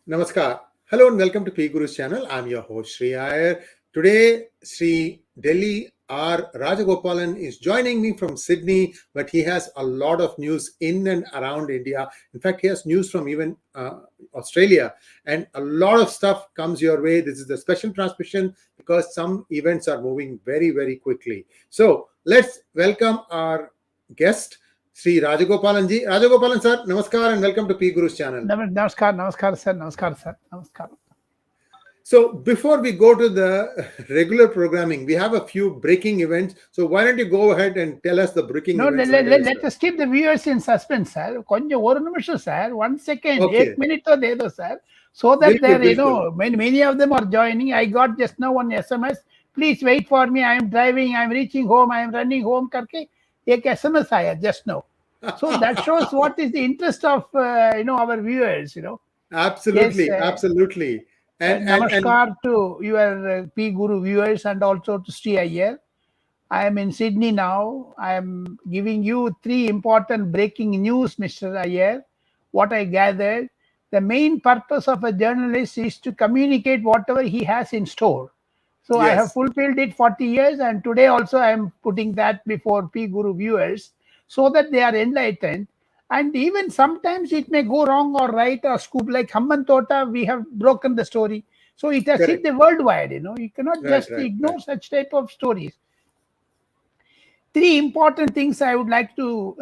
Namaskar. Hello and welcome to PGurus channel. I'm your host Sri Iyer. Today, Sri Delhi R. Rajagopalan is joining me from Sydney, but he has a lot of news in and around India. In fact, he has news from even Australia, and a lot of stuff comes your way. This is the special transmission because some events are moving very, very quickly. So let's welcome our guest, Sri Rajagopalan ji. Rajagopalan sir, namaskar and welcome to PGurus channel. Namaskar, sir. So before we go to the regular programming, we have a few breaking events. So why don't you go ahead and tell us the breaking events? Let us keep the viewers in suspense, sir. Konja oru nimisham, sir. 1 second, Okay. 1 minute to dedo, sir. So that Bilkul. many of them are joining. I got just now one SMS. Please wait for me. I am driving. I am reaching home. I am running home. Karke ek SMS aaya just now. So that shows what is the interest of our viewers. Absolutely, Yes, absolutely. And namaskar to your PGuru viewers and also to Sri Iyer. I am in Sydney now. I am giving you 3 important breaking news, Mr. Iyer. What I gathered, the main purpose of a journalist is to communicate whatever he has in store. So I have Yes. fulfilled it 40 years, and today also I am putting that before PGuru viewers so that they are enlightened. And even sometimes it may go wrong or right or scoop, like Hammantota, we have broken the story. So it has hit Correct. the worldwide, You cannot just Right. ignore such type of stories. 3 important things I would like to,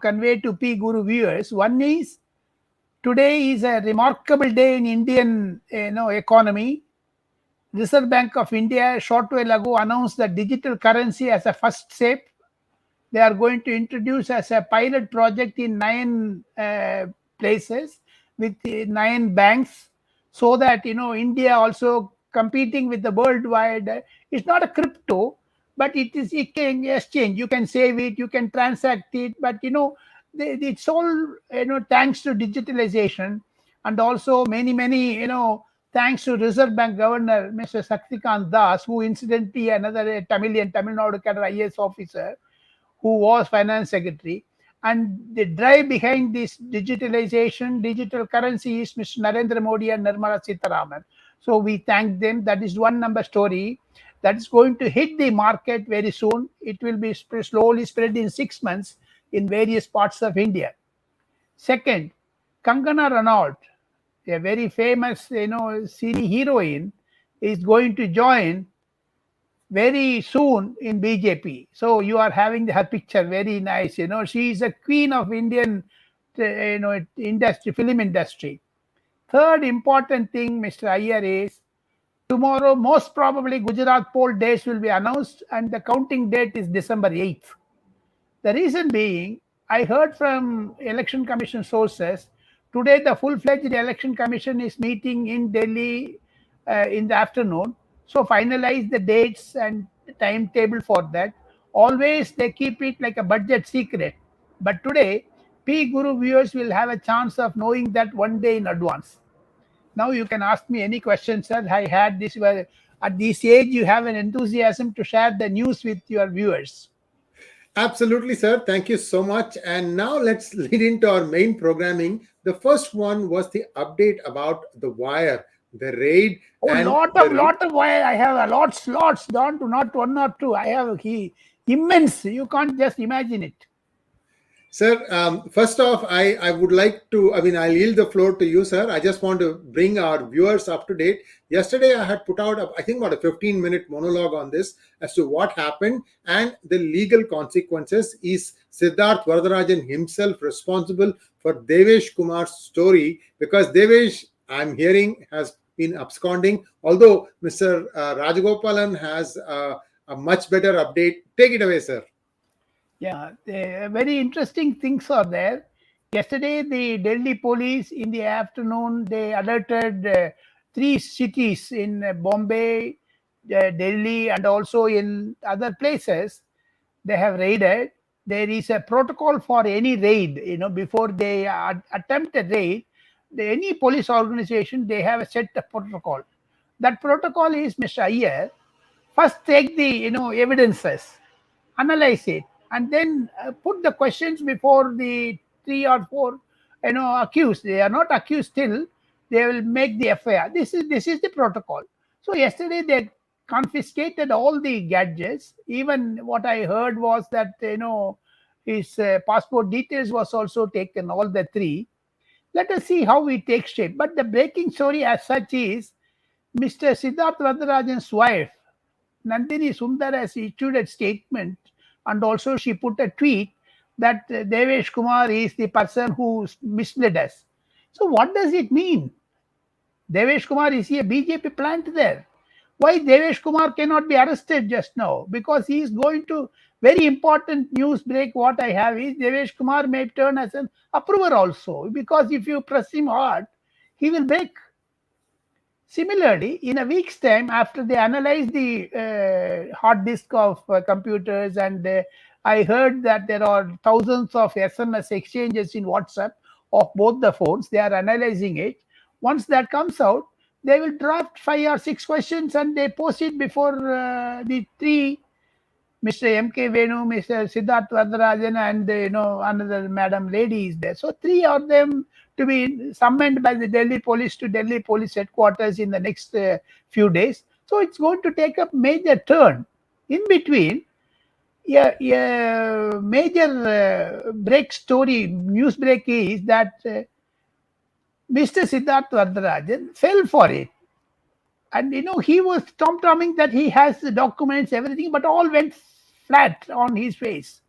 convey to PGuru viewers. One is, today is a remarkable day in Indian, economy. Reserve Bank of India, a short while ago, announced the digital currency as a first step. They are going to introduce as a pilot project in 9 places with 9 banks, so that India also competing with the worldwide. It's not a crypto, but it can exchange. You can save it, you can transact it, but it's all thanks to digitalization, and also many thanks to Reserve Bank Governor Mr. Shaktikant Das, who incidentally another Tamil Nadu cadre IAS officer, who was finance secretary. And the drive behind this digitalization, digital currency is Mr. Narendra Modi and Nirmala Sitharaman. So we thank them. That is one number story that is going to hit the market very soon. It will be slowly spread in 6 months in various parts of India. Second, Kangana Ranaut, a very famous, cine heroine, is going to join very soon in BJP. So you are having her picture, very nice. She is a queen of Indian, industry, film industry. Third important thing, Mr. Iyer, is tomorrow, most probably, Gujarat poll dates will be announced, and the counting date is December 8th. The reason being, I heard from Election Commission sources, today the full-fledged Election Commission is meeting in Delhi in the afternoon. So finalize the dates and the timetable for that. Always they keep it like a budget secret. But today, PGuru viewers will have a chance of knowing that one day in advance. Now you can ask me any questions, sir. I had this, at this age, you have an enthusiasm to share the news with your viewers. Absolutely, sir. Thank you so much. And now let's lead into our main programming. The first one was the update about the wire, the raid. Oh, And lot of wire. I have a lots, down to not 1 or 2. I have immense. You can't just imagine it. Sir, first off, I would like to, I'll yield the floor to you, sir. I just want to bring our viewers up to date. Yesterday, I had put out, I think, about a 15-minute monologue on this as to what happened and the legal consequences. Is Siddharth Varadarajan himself responsible for Devesh Kumar's story? Because Devesh, I'm hearing, has been absconding, although Mr. Rajagopalan has a much better update. Take it away, sir. Yeah, very interesting things are there. Yesterday, the Delhi police in the afternoon, they alerted 3 cities in Bombay, Delhi, and also in other places. They have raided. There is a protocol for any raid. Before they attempt a raid, any police organization, they have a set of protocol. That protocol is, Mr. Iyer, first take the evidences, analyze it, and then put the questions before the 3 or 4 accused. They are not accused still. they will make the FIR. This is the protocol. So yesterday they confiscated all the gadgets. Even what I heard was that his passport details was also taken, all the three. Let us see how it takes shape. But the breaking story as such is Mr. Siddharth Varadarajan's wife, Nandini Sundar, has issued a statement, and also she put a tweet that Devesh Kumar is the person who misled us. So what does it mean? Devesh Kumar, is he a BJP plant there? Why Devesh Kumar cannot be arrested just now? Because he is going to, very important news break what I have is Devesh Kumar may turn as an approver also, because if you press him hard, he will break. Similarly, in a week's time, after they analyze the hard disk of computers, and I heard that there are thousands of SMS exchanges in WhatsApp of both the phones. They are analyzing it. Once that comes out, they will draft 5 or 6 questions and they post it before the three, Mr. M.K. Venu, Mr. Siddharth Varadarajan, and another madam lady is there. So three of them to be summoned by the Delhi police to Delhi police headquarters in the next few days. So it's going to take a major turn. In between, a major news break is that Mr. Siddharth Varadarajan fell for it. And he was tom-tomming that he has the documents, everything, but all went flat on his face.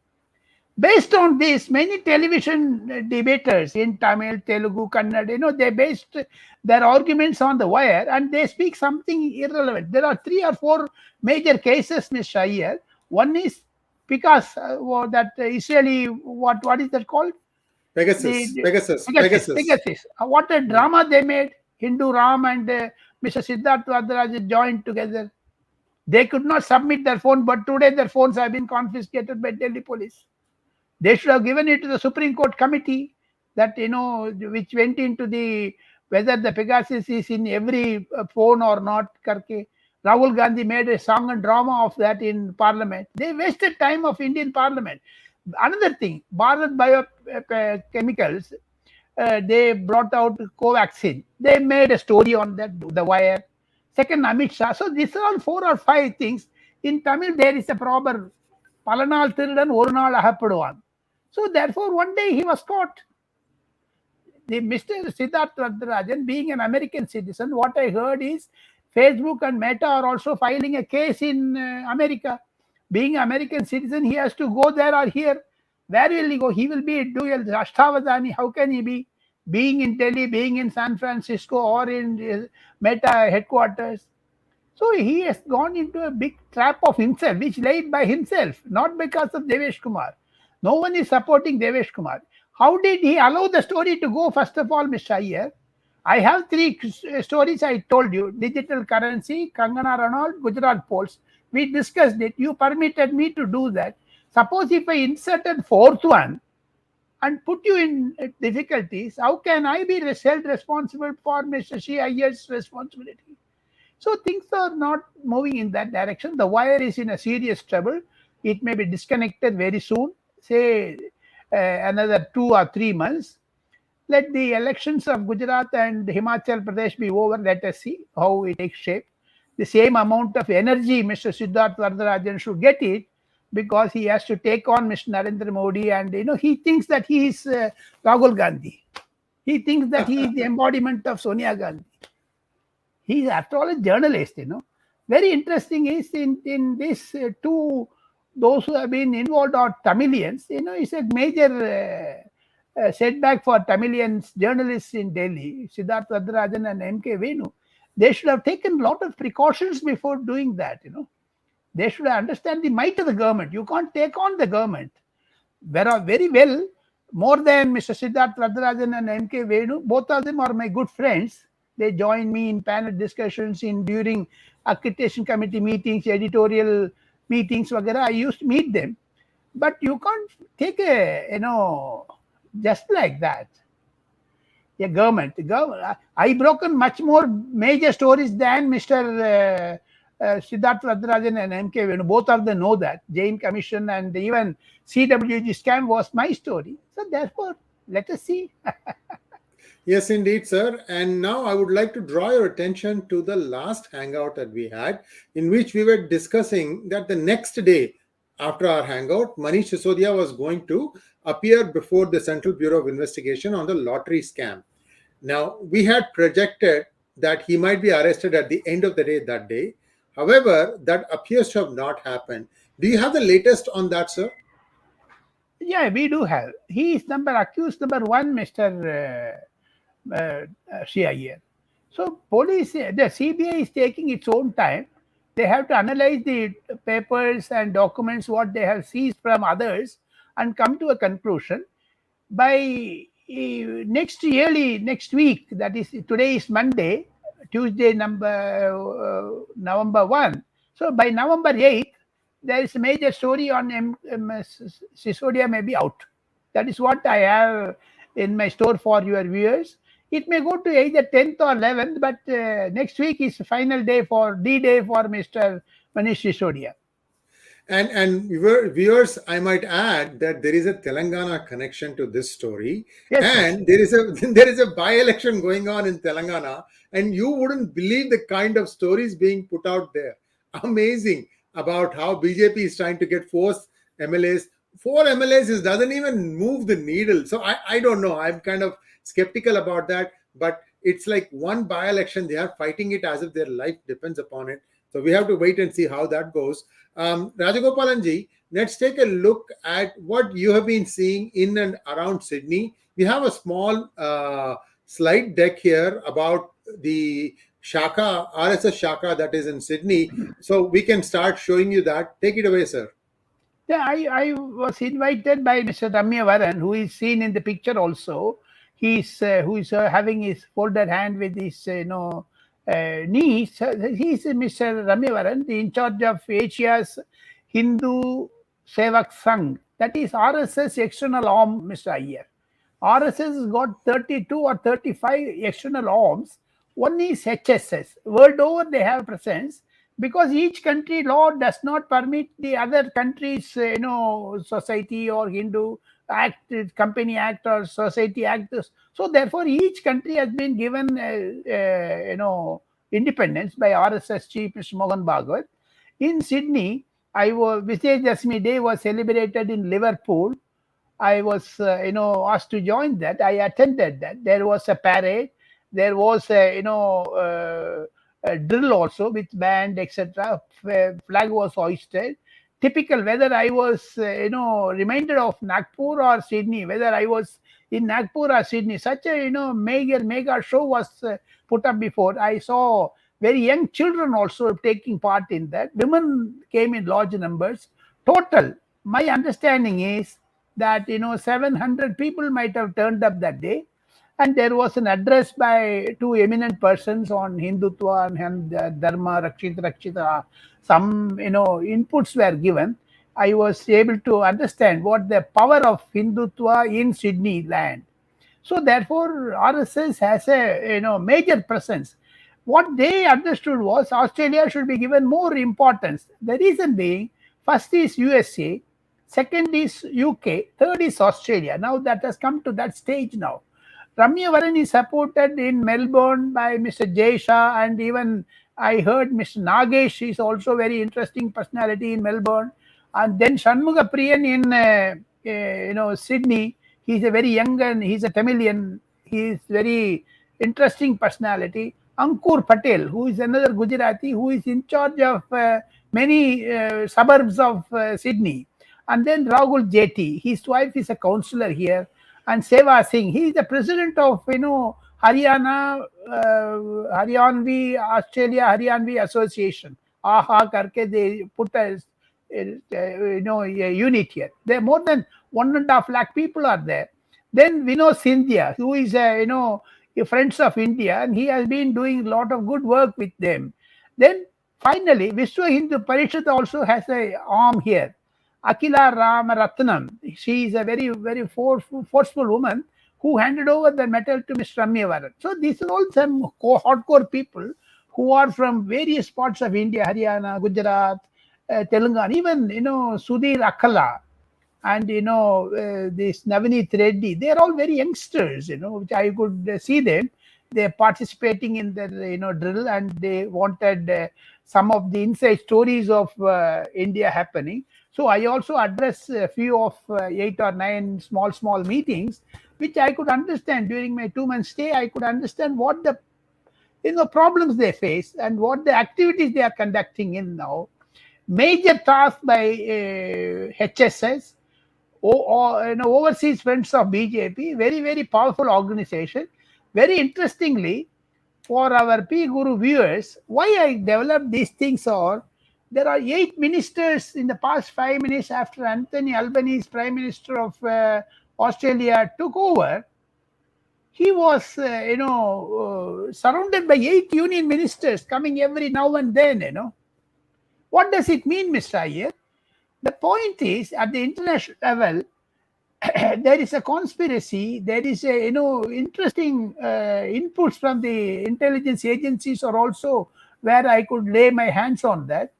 Based on this, many television debaters in Tamil, Telugu, Kannada, they based their arguments on the wire and they speak something irrelevant. There are 3 or 4 major cases, Mr. Iyer. One is Pegasus, that Israeli, what is that called? Pegasus. What a drama they made. Hindu Ram and Mr. Siddharth Varadarajan joined together. They could not submit their phone, but today their phones have been confiscated by Delhi police. They should have given it to the Supreme Court committee that, which went into the, whether the Pegasus is in every phone or not. Rahul Gandhi made a song and drama of that in Parliament. They wasted time of Indian Parliament. Another thing, Bharat Biochemicals, they brought out Covaxin. They made a story on that, the wire. Second, Amit Shah. So these are all 4 or 5 things. In Tamil, there is a proverb, Palanal Thirudan Orunal Ahapaduvan. So therefore, one day he was caught. Mr. Siddharth Varadarajan, being an American citizen, what I heard is Facebook and Meta are also filing a case in America. Being an American citizen, he has to go there or here. Where will he go? He will be dual Ashtavadani. How can he be? Being in Delhi, being in San Francisco, or in Meta headquarters. So he has gone into a big trap of himself, which laid by himself, not because of Devesh Kumar. No one is supporting Devesh Kumar. How did he allow the story to go? First of all, Mr. Iyer, I have 3 stories I told you. Digital currency, Kangana Ranaut, Gujarat polls. We discussed it. You permitted me to do that. Suppose if I inserted 4th one and put you in difficulties, how can I be held responsible for Mr. Iyer's responsibility? So things are not moving in that direction. The wire is in a serious trouble. It may be disconnected very soon, say another 2 or 3 months. Let the elections of Gujarat and Himachal Pradesh be over. Let us see how it takes shape. The same amount of energy Mr. Siddharth Varadarajan should get it, because he has to take on Mr. Narendra Modi, and he thinks that he is Rahul Gandhi. He thinks that he is the embodiment of Sonia Gandhi. He is, after all, a journalist. Very interesting is in this those who have been involved are Tamilians. It's a major setback for Tamilians journalists in Delhi, Siddharth Varadarajan and M.K. Venu. They should have taken a lot of precautions before doing that. They should understand the might of the government. You can't take on the government. Very well, more than Mr. Siddharth Varadarajan and M.K. Venu, both of them are my good friends. They join me in panel discussions during accreditation committee meetings, editorial meetings, वगैरह. I used to meet them. But you can't take just like that. A government. I broken much more major stories than Mr. Siddharth Varadarajan and M.K. Venu. Both of them know that. Jain Commission and even CWG scam was my story. So therefore, let us see. Yes, indeed, sir. And now I would like to draw your attention to the last hangout that we had, in which we were discussing that the next day after our hangout, Manish Sisodia was going to appear before the Central Bureau of Investigation on the lottery scam. Now, we had projected that he might be arrested at the end of the day that day. However, that appears to have not happened. Do you have the latest on that, sir? Yeah, we do have. He is accused number one, Mr. CIA. So police, the CBI is taking its own time. They have to analyze the papers and documents what they have seized from others and come to a conclusion. By next week, that is today is Monday, Tuesday November 1. So by November 8th, there is a major story on Sisodia may be out. That is what I have in my store for your viewers. It may go to either 10th or 11th, but next week is final day for D-Day for Mr. Manish Sisodia. And viewers, I might add that there is a Telangana connection to this story, Yes, and there is a there is a by-election going on in Telangana, and you wouldn't believe the kind of stories being put out there. Amazing about how BJP is trying to get MLAs. Four MLAs doesn't even move the needle. So I don't know. I'm kind of skeptical about that, but it's like one by-election. They are fighting it as if their life depends upon it. So we have to wait and see how that goes. Rajagopalanji, let's take a look at what you have been seeing in and around Sydney. We have a small slide deck here about the shakha, RSS shakha that is in Sydney. So we can start showing you that. Take it away, sir. Yeah, I was invited by Mr. Ramyavaran, who is seen in the picture also. He's who is having his folded hand with his knees. He's Mr. Ramyavaran, the in charge of Asia's Hindu Sevak Sangh. That is RSS external arm, Mr. Iyer. RSS has got 32 or 35 external arms. One is HSS. World over, they have presence because each country law does not permit the other countries, society or Hindu act, company act or society act. So therefore, each country has been given, independence by RSS chief Mr. Mohan Bhagwat. In Sydney, 𝙤𝙧𝙤𝙬 Day was celebrated in Liverpool. I was, asked to join that. I attended that. There was a parade. There was a drill also with band, etc. Flag was hoisted. Typical whether I was, reminded of Nagpur or Sydney, whether I was in Nagpur or Sydney. Such a, mega show was put up before. I saw very young children also taking part in that. Women came in large numbers. Total, my understanding is that 700 people might have turned up that day, and there was an address by two eminent persons on Hindutva and Dharma Rakshita. Some inputs were given. I was able to understand what the power of Hindutva in Sydney land. So therefore, RSS has a major presence. What they understood was Australia should be given more importance. The reason being, first is USA, second is UK, third is Australia. Now that has come to that stage now. Ramyavaran is supported in Melbourne by Mr. Jaysha, and even I heard Mr. Nagesh is also very interesting personality in Melbourne. And then Shanmuga Priyan in Sydney. He's a very young and he's a Tamilian. He is very interesting personality. Ankur Patel, who is another Gujarati, who is in charge of many suburbs of Sydney. And then Rahul Jeti, his wife is a councillor here. And Seva Singh, he is the president of Haryana, Haryanvi Association. AHA karke, they put a unit here. There are more than 1.5 lakh people are there. Then Vinod Scindia, who is a Friends of India, and he has been doing a lot of good work with them. Then finally, Vishwa Hindu Parishad also has a arm here. Akila Ramaratnam, she is a very, very forceful woman who handed over the medal to Mr. Ramyavaran. So these are all some hardcore people who are from various parts of India, Haryana, Gujarat, Telangana, even Sudhir Akkala. and this Navneet Reddy, they are all very youngsters, which I could see them. They're participating in the drill, and they wanted some of the inside stories of India happening. So I also address a few of 8 or 9 small meetings, which I could understand during my 2 month stay. I could understand what the problems they face and what the activities they are conducting in now. Major task by HSS, Overseas Friends of BJP, very powerful organization. Very interestingly, for our PGuru viewers, why I developed these things are, there are 8 ministers in the past 5 minutes after Anthony Albanese, Prime Minister of Australia, took over. He was, surrounded by 8 union ministers coming every now and then. What does it mean, Mr. Iyer? The point is, at the international level, there is a conspiracy. There is a interesting inputs from the intelligence agencies are also where I could lay my hands on that.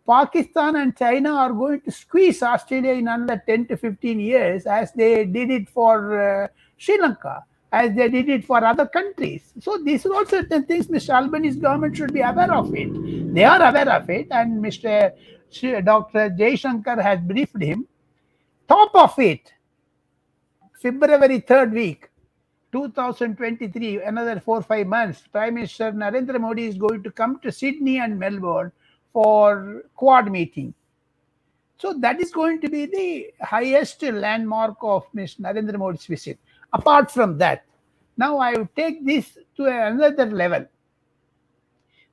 Pakistan and China are going to squeeze Australia in another 10 to 15 years, as they did it for Sri Lanka, as they did it for other countries. So these are all certain things Mr. Albanese government should be aware of it. They are aware of it, and Dr. Jaishankar has briefed him. Top of it, February 3rd week, 2023, another 4 5 months, Prime Minister Narendra Modi is going to come to Sydney and Melbourne for Quad meeting. So that is going to be the highest landmark of Mr. Narendra Modi's visit. Apart from that, now I will take this to another level.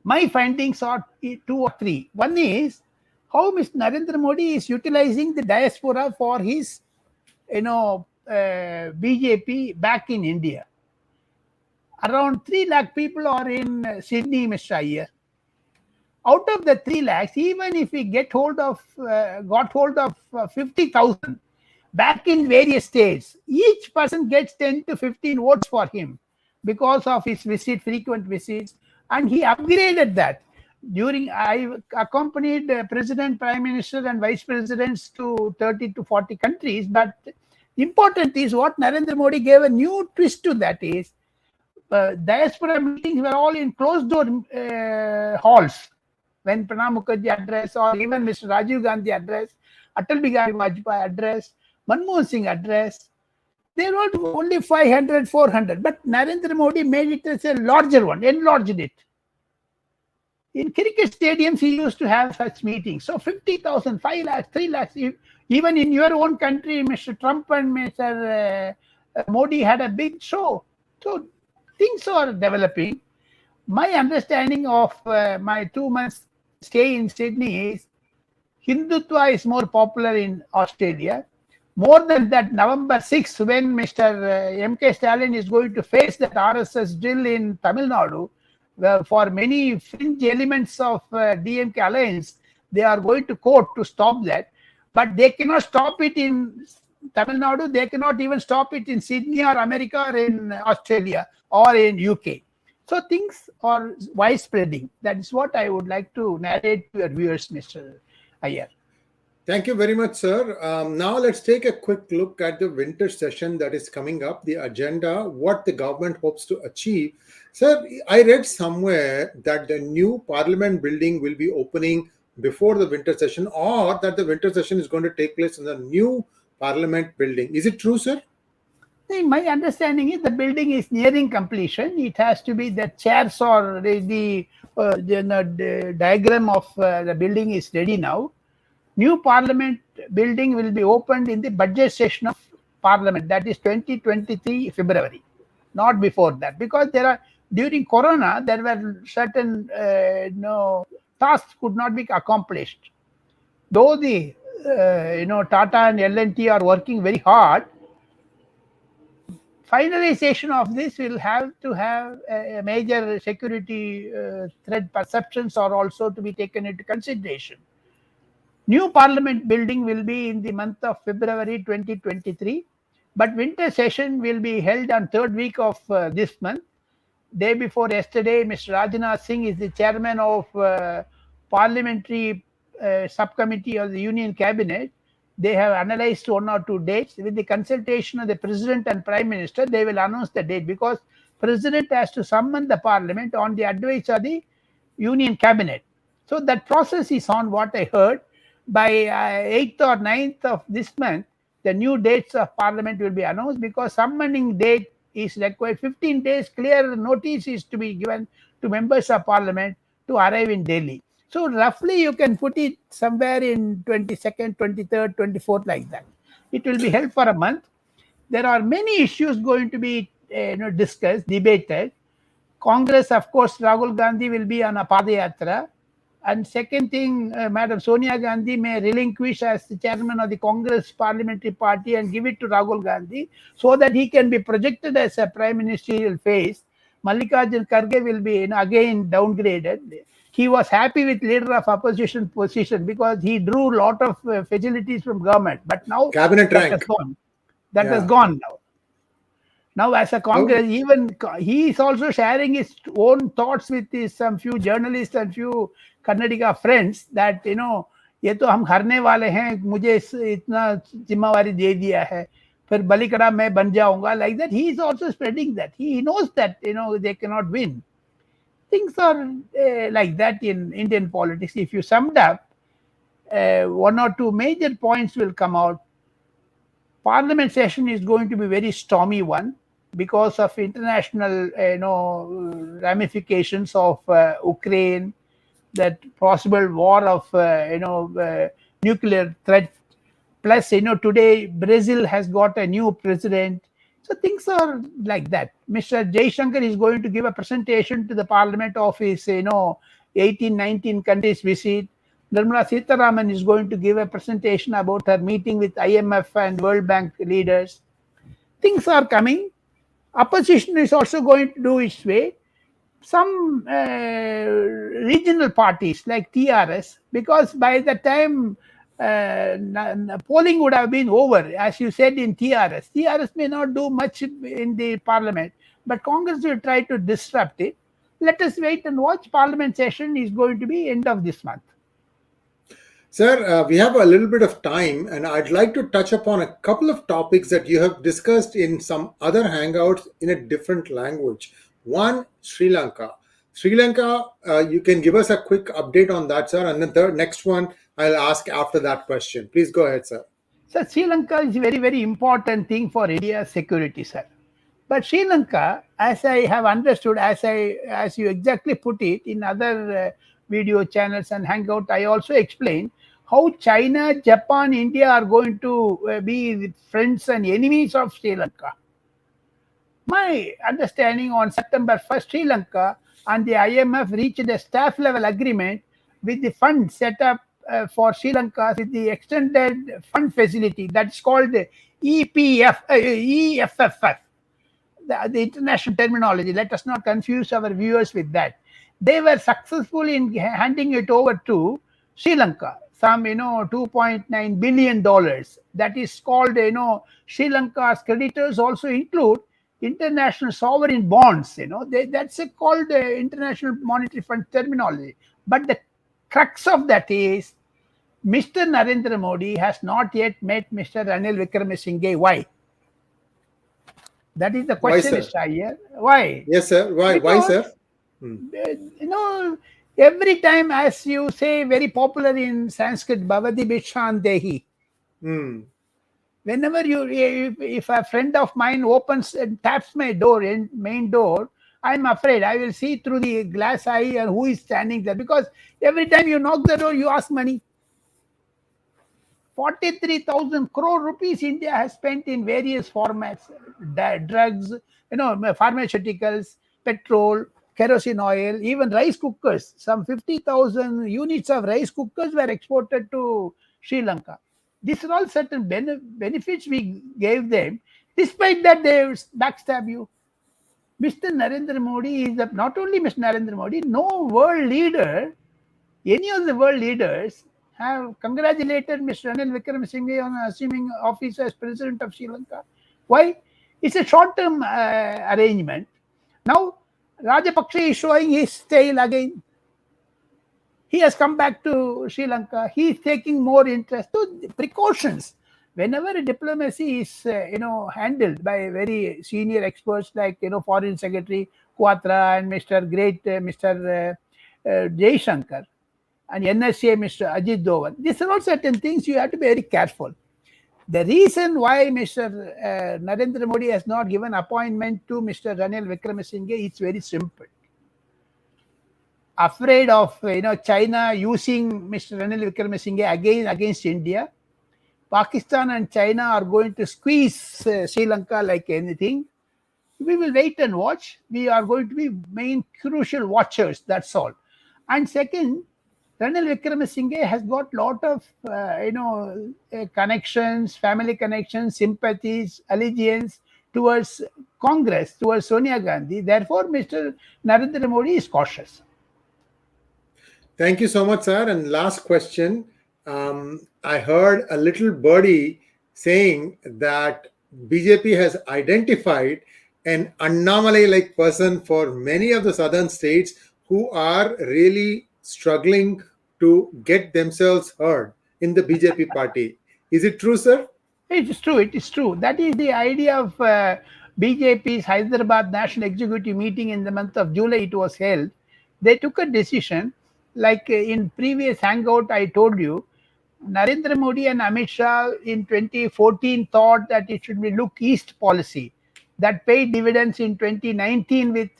My findings are 2 or 3. One is how Mr. Narendra Modi is utilizing the diaspora for his, BJP back in India. Around 3 lakh people are in Sydney, Mr. Iyer. Out of the 3 lakhs, even if we got hold of 50,000 back in various states, each person gets 10 to 15 votes for him because of his frequent visits, and he upgraded that. I accompanied President, Prime Minister, and Vice Presidents to 30 to 40 countries, but important is what Narendra Modi gave a new twist to that is diaspora meetings were all in closed door halls. When Pranab Mukherjee addressed, or even Mr. Rajiv Gandhi addressed, Atal Bihari Vajpayee addressed, Manmohan Singh addressed, they were only 500, 400. But Narendra Modi made it as a larger one, enlarged it. In cricket stadiums, he used to have such meetings. So 50,000, 5 lakhs, 3 lakhs. Even in your own country, Mr. Trump and Mr. Modi had a big show. So things are developing. My understanding of my 2 months stay in Sydney is Hindutva is more popular in Australia. More than that, November 6th, when Mr. M.K. Stalin is going to face that RSS drill in Tamil Nadu, for many fringe elements of DMK alliance, they are going to court to stop that. But they cannot stop it in Tamil Nadu. They cannot even stop it in Sydney or America or in Australia or in UK. So things are widespreading. That is what I would like to narrate to your viewers, Mr. Iyer. Thank you very much, sir. Now let's take a quick look at the winter session that is coming up, the agenda, what the government hopes to achieve. Sir, I read somewhere that the new parliament building will be opening before the winter session, or that the winter session is going to take place in the new parliament building. Is it true, sir? My understanding is the building is nearing completion. It has to be the chairs or the diagram of the building is ready now. New parliament building will be opened in the budget session of parliament, that is 2023 February, not before that, because during Corona there were certain tasks could not be accomplished. Though the Tata and L&T are working very hard, finalization of this will have to have a major security threat perceptions are also to be taken into consideration. New parliament building will be in the month of February 2023, but winter session will be held on 3rd week of this month. Day before yesterday, Mr. Rajnath Singh is the chairman of parliamentary subcommittee of the Union Cabinet. They have analyzed 1 or 2 dates. With the consultation of the president and prime minister, they will announce the date, because president has to summon the parliament on the advice of the union cabinet. So that process is on, what I heard. By 8th or 9th of this month, the new dates of parliament will be announced, because summoning date is required. 15 days clear notice is to be given to members of parliament to arrive in Delhi. So roughly you can put it somewhere in 22nd, 23rd, 24th, like that. It will be held for a month. There are many issues going to be discussed, debated. Congress, of course, Rahul Gandhi will be on a Padayatra. And second thing, Madam Sonia Gandhi may relinquish as the chairman of the Congress Parliamentary Party and give it to Rahul Gandhi, so that he can be projected as a prime ministerial face. Mallikarjun Kharge will be again downgraded. He was happy with leader of opposition position, because he drew a lot of facilities from government. But now Cabinet that rank. has gone. That Yeah. has gone now. Now, as a Congress, even he is also sharing his own thoughts with some few journalists and few Karnataka friends, that ये तो हम हारने वाले हैं, मुझे इतना जिम्मेवारी दे दिया है, फिर बलिकड़ा मैं बन जाऊंगा, like that. He is also spreading that. He knows that they cannot win. Things are like that in Indian politics. If you summed up, 1 or 2 major points will come out. Parliament session is going to be very stormy one, because of international ramifications of Ukraine, that possible war of nuclear threat. Plus, today Brazil has got a new president. So things are like that. Mr. Jaishankar is going to give a presentation to the parliament of his 18-19 countries visit. Nirmala Sitharaman is going to give a presentation about her meeting with IMF and World Bank leaders. Things are coming. Opposition is also going to do its way. Some regional parties like TRS, because by the time polling would have been over, as you said, in TRS may not do much in the parliament, but Congress will try to disrupt it. Let us wait and watch. Parliament session is going to be end of this month. Sir, we have a little bit of time, and I'd like to touch upon a couple of topics that you have discussed in some other hangouts in a different language. One, Sri Lanka. Sri Lanka, you can give us a quick update on that, sir, and the next one I'll ask after that question. Please go ahead, sir. So Sri Lanka is a very, very important thing for India's security, sir. But Sri Lanka, as I have understood, as you exactly put it in other video channels and hangout, I also explained how China, Japan, India are going to be friends and enemies of Sri Lanka. My understanding, on September 1st, Sri Lanka and the IMF reached a staff level agreement with the fund set up for Sri Lanka, with the extended fund facility that's called EFFF. The international terminology. Let us not confuse our viewers with that. They were successful in handing it over to Sri Lanka, some $2.9 billion. That is called Sri Lanka's creditors also include international sovereign bonds. That's called International Monetary Fund terminology. But the crux of that is Mr. Narendra Modi has not yet met Mr. Ranil Wickremesinghe. Why? That is the question, Mr. Iyer. Why? Yes, sir. Why? Because, Why, sir? Every time, as you say, very popular in Sanskrit, Bhavati Bhishandehi. Whenever if a friend of mine opens and taps my door, main door, I'm afraid I will see through the glass eye and who is standing there. Because every time you knock the door, you ask money. 43,000 crore rupees India has spent in various formats, drugs, pharmaceuticals, petrol, kerosene oil, even rice cookers. Some 50,000 units of rice cookers were exported to Sri Lanka. These are all certain benefits we gave them. Despite that, they backstab you. Mr. Narendra Modi is not only Mr. Narendra Modi, no world leader, any of the world leaders have congratulated Mr. Ranil Wickremesinghe on assuming office as president of Sri Lanka. Why? It's a short-term arrangement. Now, Rajapaksa is showing his tail again. He has come back to Sri Lanka. He is taking more interest. So precautions. Whenever diplomacy is handled by very senior experts like Foreign Secretary Quatra and Mr. Jaishankar and NSA Mr. Ajit Dovan, these are all certain things you have to be very careful. The reason why Mr. Narendra Modi has not given appointment to Mr. Ranil Wickremesinghe is very simple. Afraid of China using Mr. Ranil Wickremesinghe again against India. Pakistan and China are going to squeeze Sri Lanka like anything. We will wait and watch. We are going to be main crucial watchers. That's all. And second, Ranil Wickremesinghe has got lot of connections, family connections, sympathies, allegiance towards Congress, towards Sonia Gandhi. Therefore, Mr. Narendra Modi is cautious. Thank you so much, sir. And last question. I heard a little birdie saying that BJP has identified an Annamalai-like person for many of the southern states who are really struggling to get themselves heard in the BJP party. Is it true, sir? It is true. It is true. That is the idea of BJP's Hyderabad National Executive Meeting in the month of July. It was held. They took a decision, like in previous hangout I told you, Narendra Modi and Amit Shah in 2014 thought that it should be look east policy. That paid dividends in 2019 with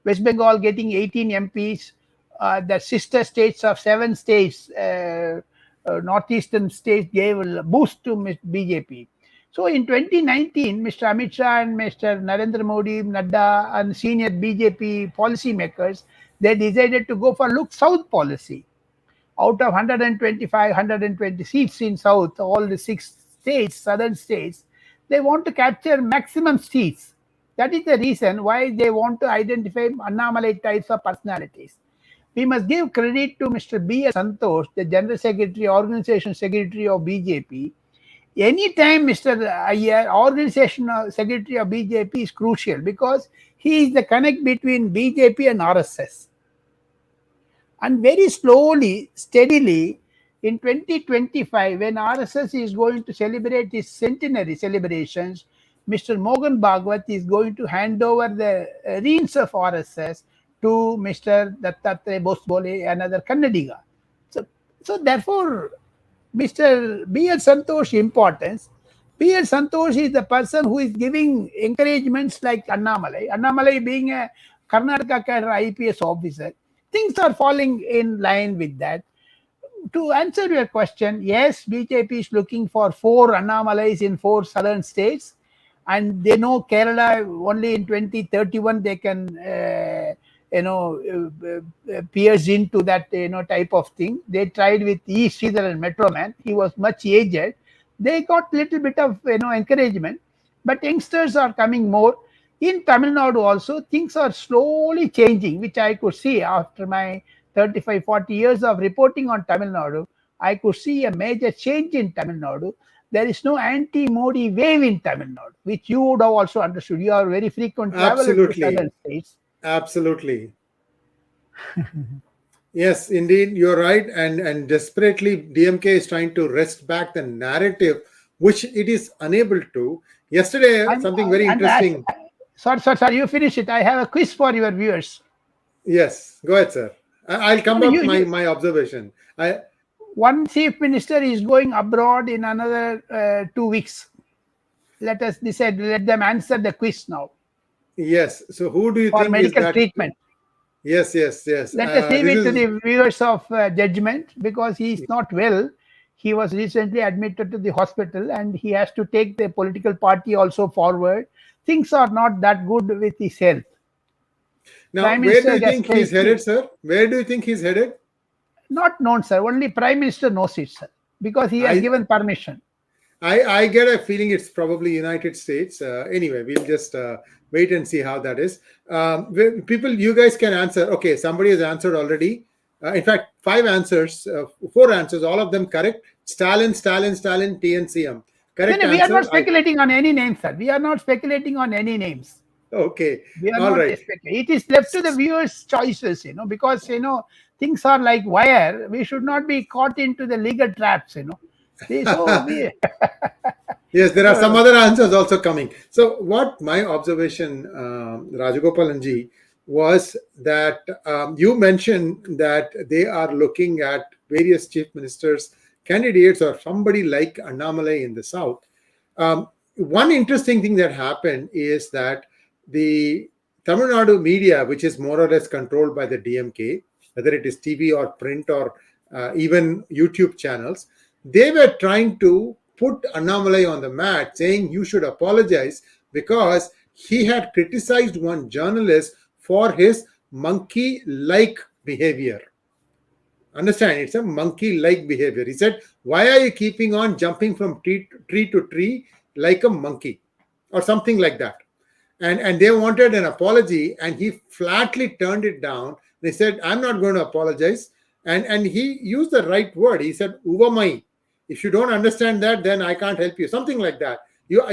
West Bengal getting 18 MPs, the sister states of 7 states, northeastern states gave a boost to BJP. So in 2019, Mr. Amit Shah and Mr. Narendra Modi, Nadda and senior BJP policymakers, they decided to go for look south policy. Out of 125, 120 seats in south, all the 6 states, southern states, they want to capture maximum seats. That is the reason why they want to identify Annamalai types of personalities. We must give credit to Mr. B.S. Santosh, the General Secretary, Organization Secretary of BJP. Anytime Mr. Iyer, Organization Secretary of BJP is crucial because he is the connect between BJP and RSS. And very slowly, steadily, in 2025, when RSS is going to celebrate its centenary celebrations, Mr. Mohan Bhagwat is going to hand over the reins of RSS to Mr. Dattatreya Bosbole, another Kannadiga. So therefore, Mr. B.L. Santosh importance. B.L. Santosh is the person who is giving encouragements like Annamalai. Annamalai being a Karnataka cadre IPS officer. Things are falling in line with that. To answer your question, yes, BJP is looking for 4 Annamalais in 4 southern states. And they know Kerala only in 2031 they can pierce into that type of thing. They tried with E. Sridharan Metroman. He was much aged. They got little bit of encouragement, but youngsters are coming more. In Tamil Nadu also, things are slowly changing, which I could see after my 35-40 years of reporting on Tamil Nadu. I could see a major change in Tamil Nadu. There is no anti-Modi wave in Tamil Nadu, which you would have also understood. You are very frequent traveler to southern states. Absolutely. Yes, indeed, you're right. And desperately, DMK is trying to wrest back the narrative, which it is unable to. Yesterday, something very interesting. Sorry, you finish it. I have a quiz for your viewers. Yes, go ahead, sir. I'll come up with my observation. One chief minister is going abroad in another 2 weeks. Let us decide. Let them answer the quiz now. Yes. So who do you think medical is that? Treatment? Yes. Let us leave it to the viewers of judgment because he is not well. He was recently admitted to the hospital and he has to take the political party also forward. Things are not that good with his health. Now, where do you think he's headed, sir? Where do you think he's headed? Not known, sir. Only Prime Minister knows it, sir, because he has given permission. I get a feeling it's probably United States. Anyway, we'll just wait and see how that is. People, you guys can answer. Okay, somebody has answered already. In fact, 5 answers, 4 answers, all of them correct. Stalin, TNCM. Correct. No, we are not speculating on any names, sir. We are not speculating on any names. Okay. We are not speculating. It is left to the viewers' choices, because things are like wire. We should not be caught into the legal traps, So we, Yes, there are some other answers also coming. So, what my observation, Rajagopalanji, was that you mentioned that they are looking at various chief ministers, candidates, or somebody like Annamalai in the south. One interesting thing that happened is that the Tamil Nadu media, which is more or less controlled by the DMK, whether it is TV or print or even YouTube channels, they were trying to put Annamalai on the mat, saying you should apologize because he had criticized one journalist for his monkey-like behavior. Understand? It's a monkey-like behavior. He said, why are you keeping on jumping from tree to tree like a monkey? Or something like that. And they wanted an apology, and he flatly turned it down. They said, I'm not going to apologize. And he used the right word. He said, uvamai. If you don't understand that, then I can't help you. Something like that. You are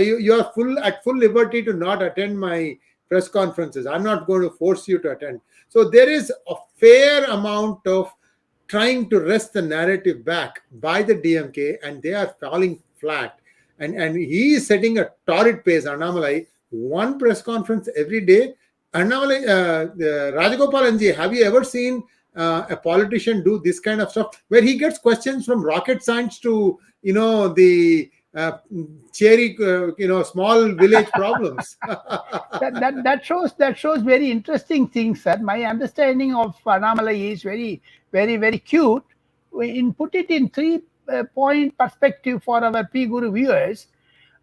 at full liberty to not attend my press conferences. I'm not going to force you to attend. So there is a fair amount of trying to wrest the narrative back by the DMK, and they are falling flat. And he is setting a torrid pace, Annamalai. One press conference every day. Annamalai, Rajagopalanji, have you ever seen a politician do this kind of stuff where he gets questions from rocket science to the cherry small village problems? that shows very interesting things, sir. My understanding of Annamalai is very, very, very cute. Put it in 3-point perspective for our PGuru viewers.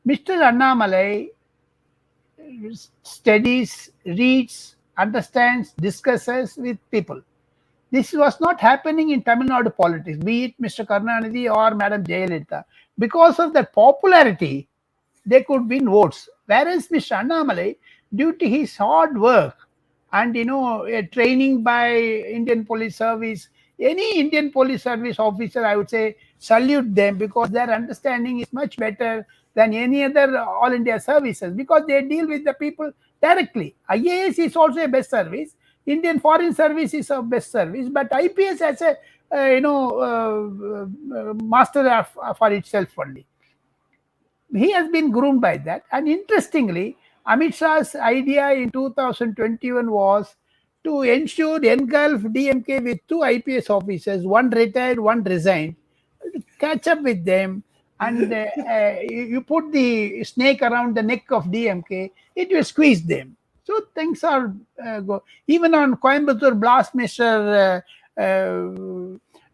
Mr. Annamalai studies, reads, understands, discusses with people. This was not happening in Tamil Nadu politics, be it Mr. Karunanidhi or Madam Jayalalitha. Because of their popularity, they could win votes. Whereas Mr. Annamalai, due to his hard work and training by Indian Police Service, any Indian Police Service officer, I would say, salute them, because their understanding is much better than any other all India services, because they deal with the people directly. IAS is also a best service. Indian Foreign Service is a best service, but IPS has a master for itself only. He has been groomed by that. And interestingly, Amit Shah's idea in 2021 was to engulf DMK with 2 IPS officers, one retired, one resigned, catch up with them, and you put the snake around the neck of DMK, it will squeeze them. So things are even on Coimbatore blast, Mr.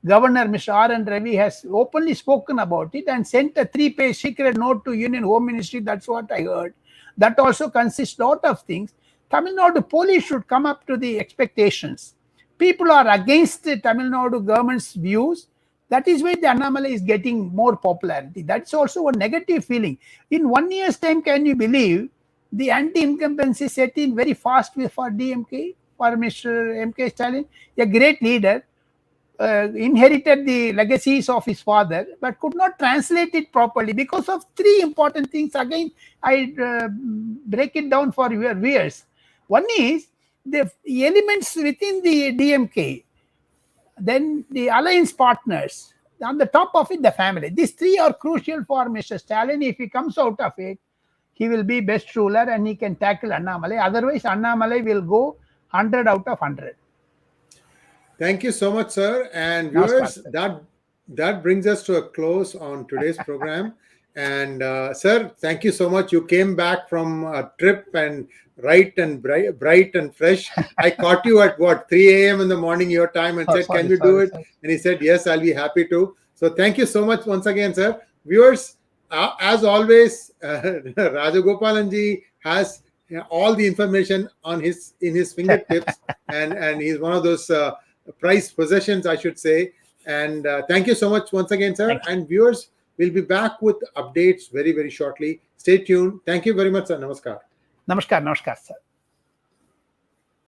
Governor, Mr. R.N. Ravi has openly spoken about it and sent a 3-page secret note to Union Home Ministry. That's what I heard. That also consists a lot of things. Tamil Nadu police should come up to the expectations. People are against the Tamil Nadu government's views. That is why the Annamalai is getting more popularity. That's also a negative feeling. In 1 year's time, can you believe the anti-incumbency set in very fast for DMK, for Mr. M.K. Stalin, a great leader, inherited the legacies of his father, but could not translate it properly because of 3 important things. Again, I break it down for your viewers. One is the elements within the DMK, then the alliance partners, on the top of it, the family. These 3 are crucial for Mr. Stalin. If he comes out of it, he will be best ruler and he can tackle Annamalai. Otherwise, Annamalai will go 100 out of 100. Thank you so much, sir. And viewers, that brings us to a close on today's program. And sir, thank you so much. You came back from a trip and bright and fresh. I caught you at 3 a.m. in the morning your time and said, can you do it? And he said, yes, I'll be happy to. So thank you so much once again, sir. Viewers, as always, Rajagopalanji has all the information in his fingertips, and he's one of those prized possessions, I should say. And thank you so much once again, sir. And viewers, we'll be back with updates very, very shortly. Stay tuned. Thank you very much, sir. Namaskar. Namaskar, sir.